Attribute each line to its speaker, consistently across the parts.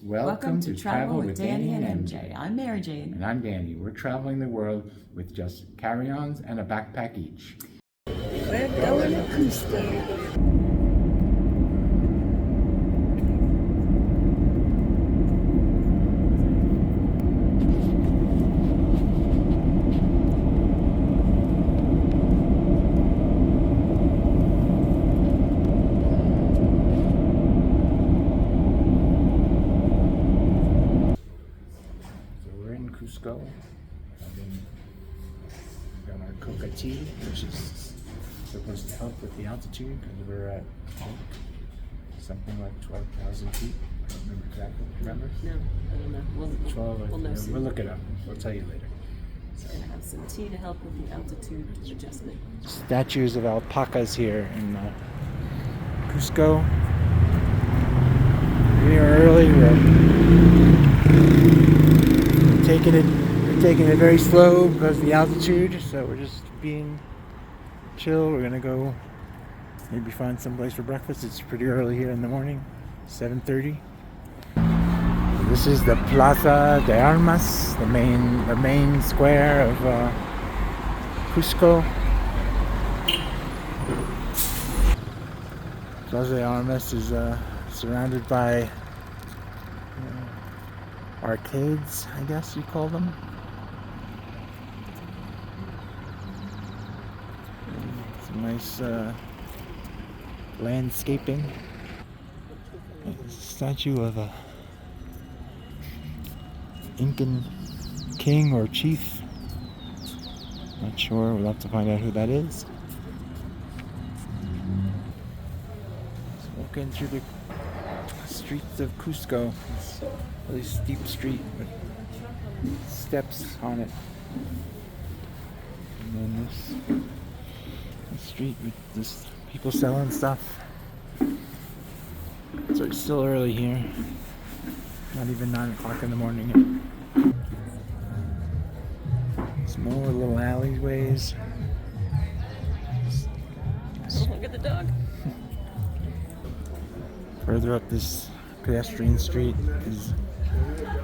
Speaker 1: Welcome to Travel with Danny and MJ.
Speaker 2: I'm Mary Jane.
Speaker 1: And I'm Danny. We're traveling the world with just carry-ons and a backpack each.
Speaker 2: We're going to Cusco.
Speaker 1: Cusco. We've got our coca tea, which is supposed to help with the altitude because we're at something like 12,000 feet. I don't remember exactly. Remember?
Speaker 2: No, I don't know. We'll know soon.
Speaker 1: We'll look it up. We'll tell you later.
Speaker 2: So we're gonna have some tea to help with the altitude adjustment.
Speaker 1: Statues of alpacas here in Cusco. We are early. We're taking it very slow because of the altitude, so we're just being chill. We're gonna go maybe find some place for breakfast. It's pretty early here in the morning, 7:30. This is the Plaza de Armas, the main square of Cusco. Plaza de Armas is surrounded by arcades, I guess you call them. Some nice landscaping. It's a statue of a Incan king or chief. Not sure, we'll have to find out who that is. Just walking through the streets of Cusco. It's a really steep street with steps on it. And then this street with just people selling stuff. So it's still early here. Not even 9 o'clock in the morning yet. Some more little alleyways.
Speaker 2: Oh, look at the dog.
Speaker 1: Further up this pedestrian street is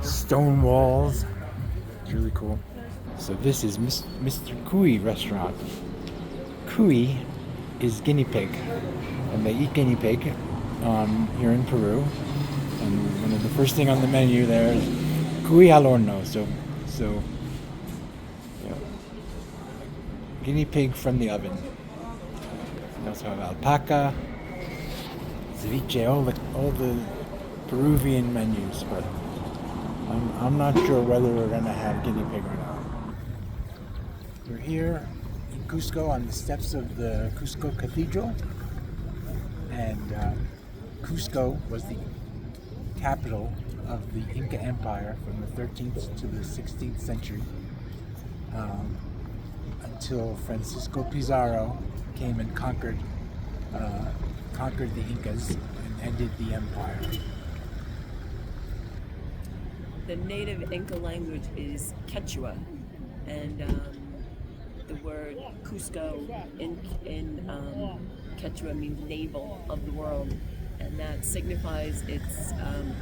Speaker 1: stone walls. It's really cool. So this is Mr. Cuy restaurant. Cuy is guinea pig, and they eat guinea pig here in Peru. And one of the first thing on the menu there is cuy al horno. So you know, guinea pig from the oven. We also have alpaca, ceviche, all the Peruvian menus, but I'm not sure whether we're gonna have guinea pig or not. We're here in Cusco on the steps of the Cusco Cathedral, and Cusco was the capital of the Inca Empire from the 13th to the 16th century, until Francisco Pizarro came and conquered the Incas and ended the empire.
Speaker 2: The native Inca language is Quechua, and the word Cusco in Quechua means navel of the world, and that signifies its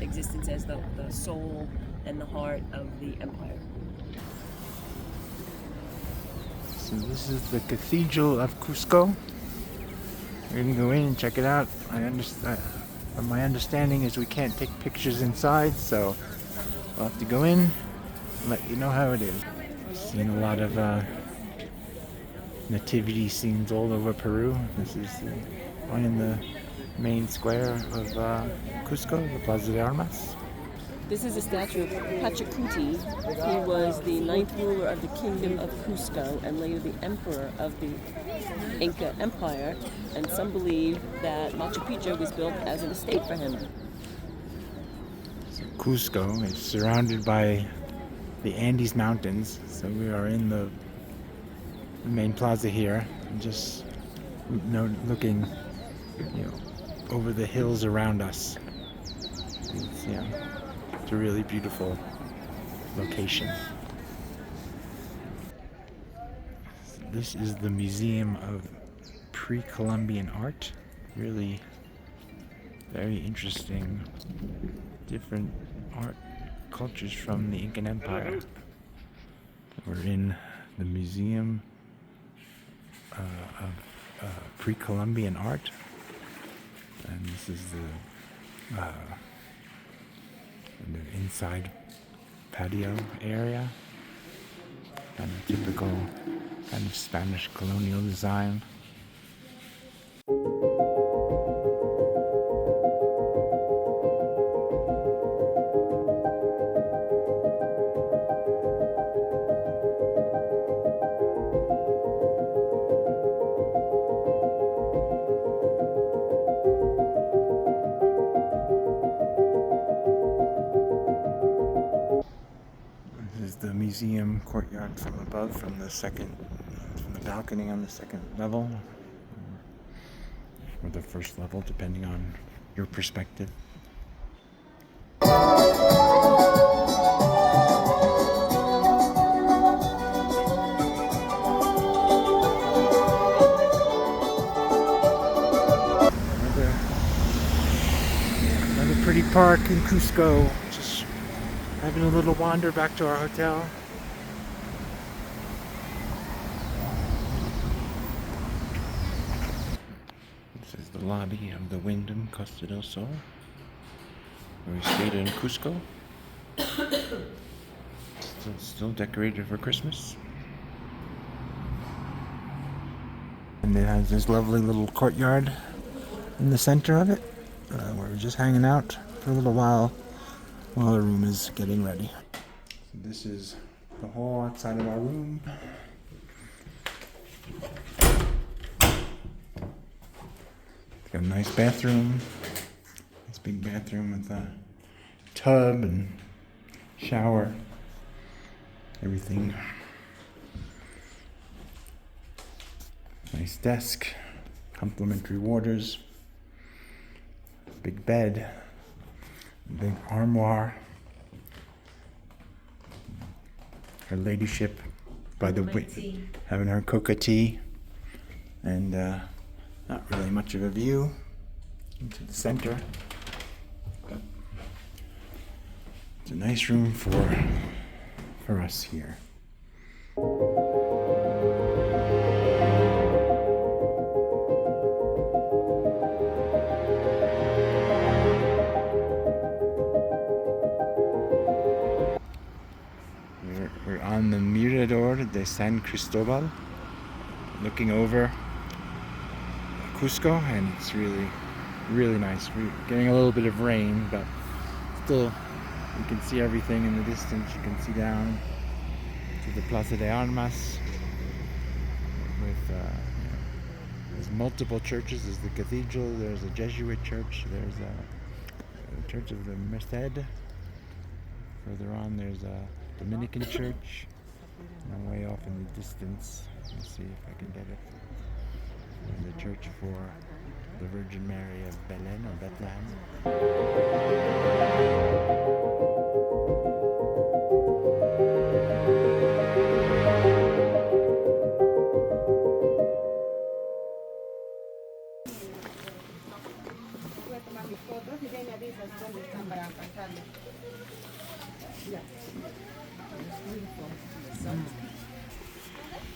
Speaker 2: existence as the soul and the heart of the empire.
Speaker 1: So this is the Cathedral of Cusco. We're gonna go in and check it out. From my understanding is we can't take pictures inside, so we'll have to go in and let you know how it is. Seen a lot of nativity scenes all over Peru. This is one in the main square of Cusco, the Plaza de Armas.
Speaker 2: This is a statue of Pachacuti. He was the 9th ruler of the Kingdom of Cusco and later the emperor of the Inca Empire, and some believe that Machu Picchu was built as an estate for him.
Speaker 1: So Cusco is surrounded by the Andes Mountains, so we are in the main plaza here, and just looking, over the hills around us. It's a really beautiful location. This is the Museum of Pre-Columbian Art. Really very interesting, different art cultures from the Incan Empire. We're in the Museum of Pre-Columbian Art, and this is the inside patio area. Kind of typical kind of Spanish colonial design. This is the museum courtyard from above, from the balcony on the second level, or the first level, depending on your perspective. Another pretty park in Cusco. Just having a little wander back to our hotel. This is the lobby of the Wyndham Costa del Sol, where we stayed in Cusco. Still decorated for Christmas. And it has this lovely little courtyard in the center of it, where we're just hanging out for a little while the room is getting ready. So this is the hall outside of our room. It's got a nice bathroom. Nice big bathroom with a tub and shower. Everything. Nice desk. Complimentary waters. Big bed. Big armoire. Her ladyship by the having her coca tea, and not really much of a view into the center, but it's a nice room for us here. We're on the Mirador de Cristobal, looking over Cusco, and it's really nice. We're getting a little bit of rain, but still you can see everything in the distance. You can see down to the Plaza de Armas with there's multiple churches. There's the cathedral, there's a Jesuit church, there's a Church of the Merced. Further on there's a Dominican church, and way off in the distance, let's see if I can get it, there's a church for the Virgin Mary of Belen or Bethlehem.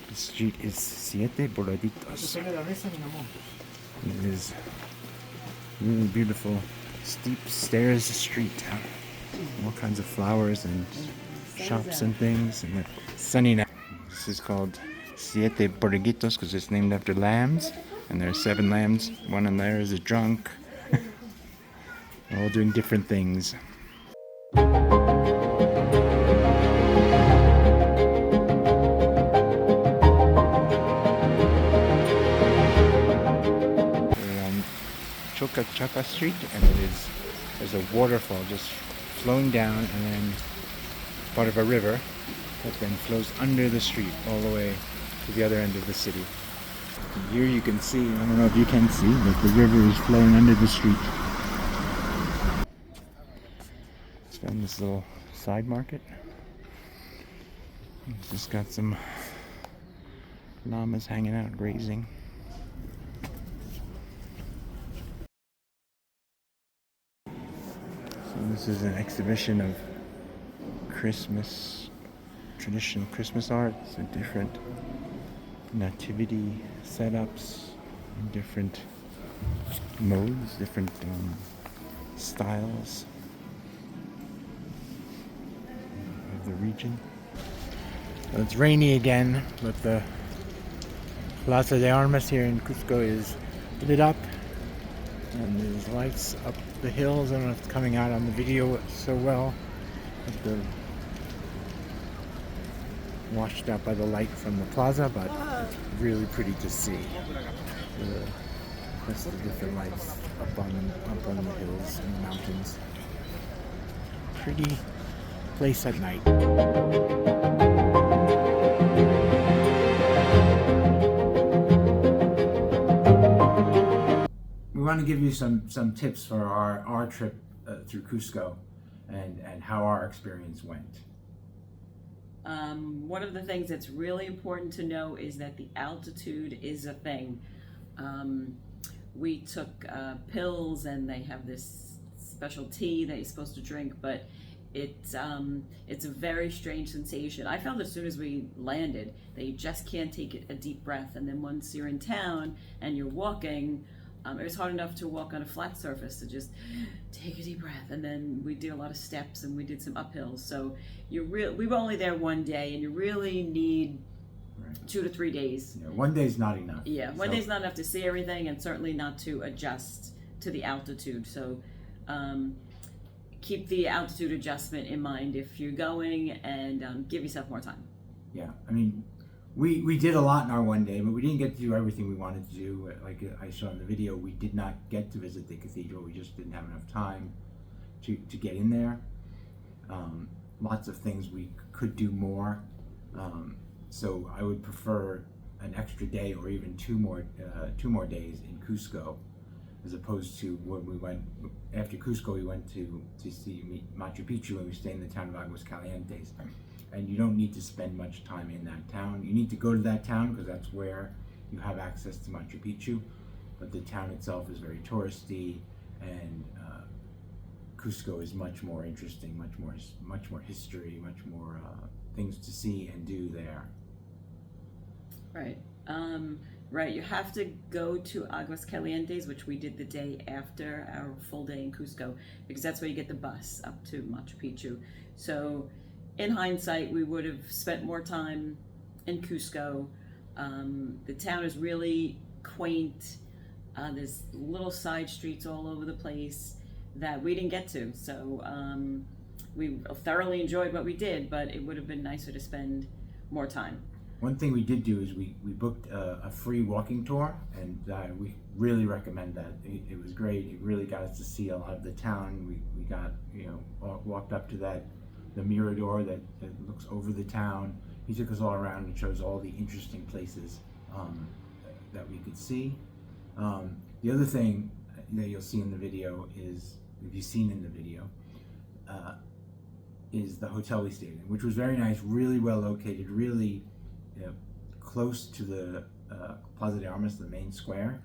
Speaker 1: The street is Siete Borreguitos. It is really beautiful, steep stairs street. All kinds of flowers and shops and things, and it's sunny now. This is called Siete Borreguitos because it's named after lambs, and there are 7 lambs. One in there is a drunk. They're all doing different things. Chaka Street, and there's a waterfall just flowing down, and then part of a river that then flows under the street all the way to the other end of the city. And here you can see, I don't know if you can see, but the river is flowing under the street. It's got this little side market. It's just got some llamas hanging out grazing. So This is an exhibition of Christmas, traditional Christmas art, so different nativity setups, different modes, different styles of the region. So it's rainy again, but the Plaza de Armas here in Cusco is lit up, and there's lights up the hills. I don't know if it's coming out on the video so well, but the washed out by the light from the plaza, but it's really pretty to see. That's the different lights up on the hills and the mountains. Pretty place at night. We want to give you some tips for our trip through Cusco and how our experience went.
Speaker 2: One of the things that's really important to know is that the altitude is a thing. We took pills, and they have this special tea that you're supposed to drink, but it's a very strange sensation. I felt as soon as we landed that you just can't take a deep breath, and then once you're in town and you're walking, it was hard enough to walk on a flat surface to just take a deep breath. And then we did a lot of steps, and we did some uphills. So we were only there one day, and you really need 2 to 3 days.
Speaker 1: Yeah, one day's not enough.
Speaker 2: Yeah, one day's not enough to see everything, and certainly not to adjust to the altitude. So keep the altitude adjustment in mind if you're going, and give yourself more time.
Speaker 1: Yeah, I mean, we did a lot in our one day, but we didn't get to do everything we wanted to do. Like I saw in the video, we did not get to visit the cathedral. We just didn't have enough time to get in there. Lots of things we could do more. So I would prefer an extra day, or even two more days in Cusco, as opposed to when we went after Cusco. We went to see Machu Picchu, and we stayed in the town of Aguascalientes. And you don't need to spend much time in that town. You need to go to that town because that's where you have access to Machu Picchu. But the town itself is very touristy, and Cusco is much more interesting, much more history, much more things to see and do there.
Speaker 2: Right. Right. You have to go to Aguascalientes, which we did the day after our full day in Cusco, because that's where you get the bus up to Machu Picchu. So in hindsight, we would have spent more time in Cusco. The town is really quaint. There's little side streets all over the place that we didn't get to. So we thoroughly enjoyed what we did, but it would have been nicer to spend more time.
Speaker 1: One thing we did do is we booked a free walking tour, and we really recommend that. It was great. It really got us to see a lot of the town. We got, walked up to the Mirador that looks over the town. He took us all around and shows all the interesting places that we could see. The other thing that you'll see in the video is, if you've seen in the video, is the hotel we stayed in, which was very nice, really well located, really close to the Plaza de Armas, the main square,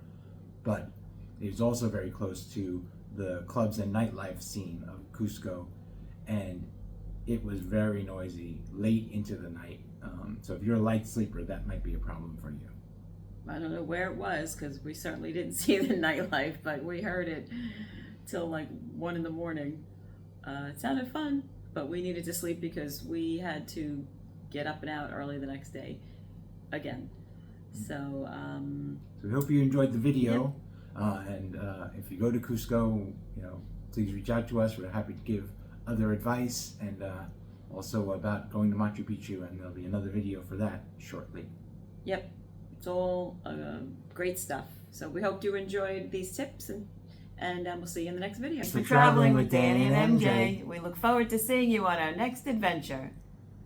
Speaker 1: but it was also very close to the clubs and nightlife scene of Cusco, and it was very noisy late into the night. So if you're a light sleeper, that might be a problem for you.
Speaker 2: I don't know where it was, because we certainly didn't see the nightlife, but we heard it till like 1 a.m. It sounded fun, but we needed to sleep because we had to get up and out early the next day again. So
Speaker 1: we hope you enjoyed the video. Yep. And if you go to Cusco, please reach out to us. We're happy to give other advice, and also about going to Machu Picchu, and there'll be another video for that shortly.
Speaker 2: Yep, it's all great stuff. So we hope you enjoyed these tips, and we'll see you in the next video.
Speaker 1: Thanks for traveling with Danny and MJ.
Speaker 2: We look forward to seeing you on our next adventure.